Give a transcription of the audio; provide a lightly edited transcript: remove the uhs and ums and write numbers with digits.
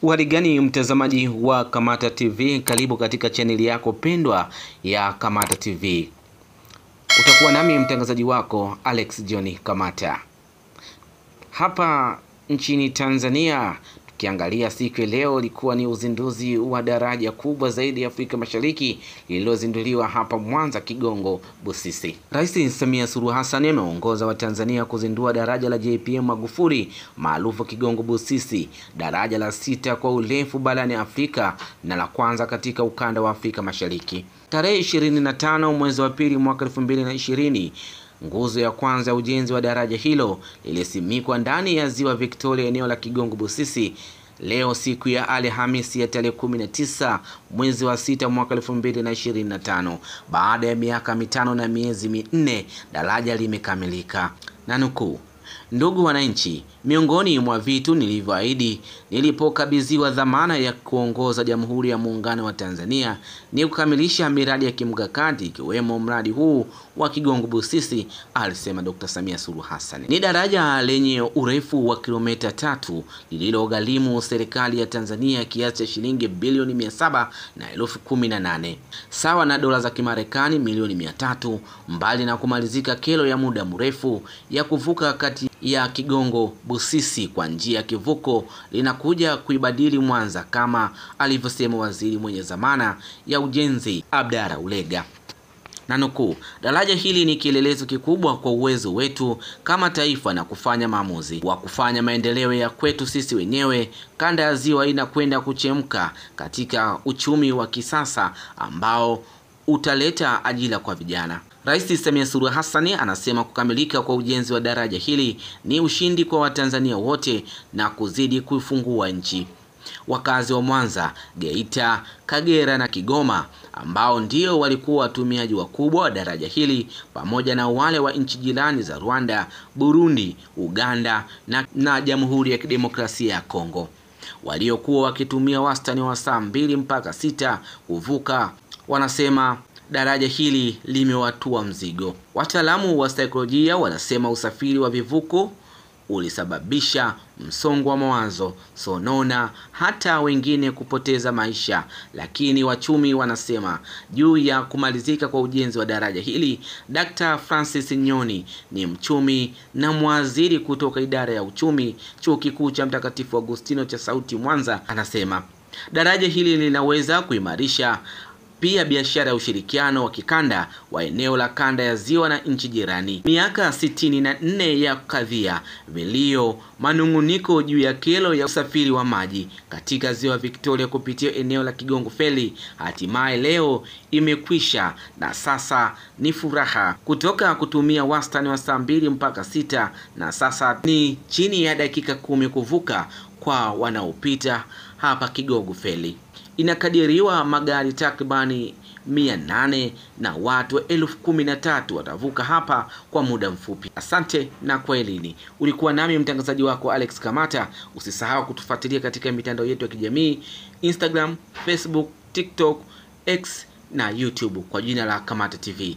Uhaligani mtazamaji wa Kamata TV, karibu katika chaneli yako pendwa ya Kamata TV. Utakuwa nami mtangazaji wako Alex John Kamata. Hapa nchini Tanzania, tukiangalia siku ya leo, ilikuwa ni uzinduzi wa daraja kubwa zaidi Afrika Mashariki lililozinduliwa hapa Mwanza Kigongo Busisi. Rais Samia Suluhu Hassan ameongoza wa Tanzania kuzindua daraja la JPM Magufuli maarufu Kigongo Busisi, daraja la 6 kwa urefu barani Afrika na la kwanza katika ukanda wa Afrika Mashariki. Tarehe 25 mwezi wa pili mwaka 2020, nguzo ya kwanza ya ujenzi wa daraja hilo ilisimikwa ndani ya ziwa Victoria, eneo la Kigongo Busisi. Leo siku ya Alhamisi ya tarehe 19 mwezi wa 6 mwaka 2025, baada ya miaka 5 na miezi 4, daraja limekamilika. Na nukuu: "Ndugu wananchi, miongoni mwa vitu nilivyoahidi nilipokabidhiwa dhamana ya kuongoza Jamhuri ya Muungano wa Tanzania ni kukamilisha miradi ya kimkakati ikiwemo mradi huu wa Kigongo Busisi," alisema Dr. Samia Suluhu Hassan. Ni daraja lenye urefu wa kilomita 3 lililogharimu serikali ya Tanzania kiasi cha shilingi bilioni 718, sawa na dola za Kimarekani milioni 300, mbali na kumalizika kero ya muda mrefu ya kuvuka kati ya Kigongo Busisi kwa njia ya kivuko linakuja kuibadili Mwanza, kama alivyosema waziri mwenye dhamana ya ujenzi Abdalla Ulega. Na nukuu: "Daraja hili ni kielelezo kikubwa kwa uwezo wetu kama taifa na kufanya maamuzi wa kufanya maendeleo ya kwetu sisi wenyewe. Kanda ya ziwa inakwenda kuchemka katika uchumi wa kisasa ambao utaleta ajira kwa vijana." Rais Samia Suluhu Hassan anasema kukamilika kwa ujenzi wa daraja hili ni ushindi kwa Watanzania wote na kuzidi kuifungua nchi. Wakazi wa Mwanza, Geita, Kagera na Kigoma, ambao ndio walikuwa watumiaji wakubwa wa daraja hili, pamoja na wale wa nchi jirani za Rwanda, Burundi, Uganda na Jamhuri ya Kidemokrasia ya Kongo, waliokuwa wakitumia wastani wa saa 2 mpaka 6 kuvuka, wanasema daraja hili limewatua mzigo. Wataalamu wa saikolojia wanasema usafiri wa vivuko ulisababisha msongo wa mawazo, sonona, hata wengine kupoteza maisha. Lakini wachumi wanasema juu ya kumalizika kwa ujenzi wa daraja hili. Dr. Francis Nyoni ni mchumi na mhadhiri kutoka idara ya uchumi Chuo Kikuu cha Mtakatifu Agustino cha Sauti Mwanza, anasema daraja hili linaweza kuimarisha pia biashara ya ushirikiano wa kikanda wa eneo la kanda ya ziwa na nchi jirani. Miaka 64 ya kadhia, vilio, manunguniko juu ya kero ya usafiri wa maji katika ziwa Victoria kupitia eneo la Kigongo Feri hatimaye leo imekwisha, na sasa ni furaha. Kutoka kutumia wastani wa saa 2 mpaka 6 na sasa ni chini ya dakika 10 kuvuka kwa wanaopita hapa Kigongo Feri. Inakadiriwa magari takribani 800 na watu 13,000 watavuka hapa kwa muda mfupi. Asante na kwaheri. Ulikuwa nami mtangazaji wako Alex Kamata. Usisahau kutufuatilia katika mitandao yetu ya kijamii: Instagram, Facebook, TikTok, X na YouTube kwa jina la Kamata TV.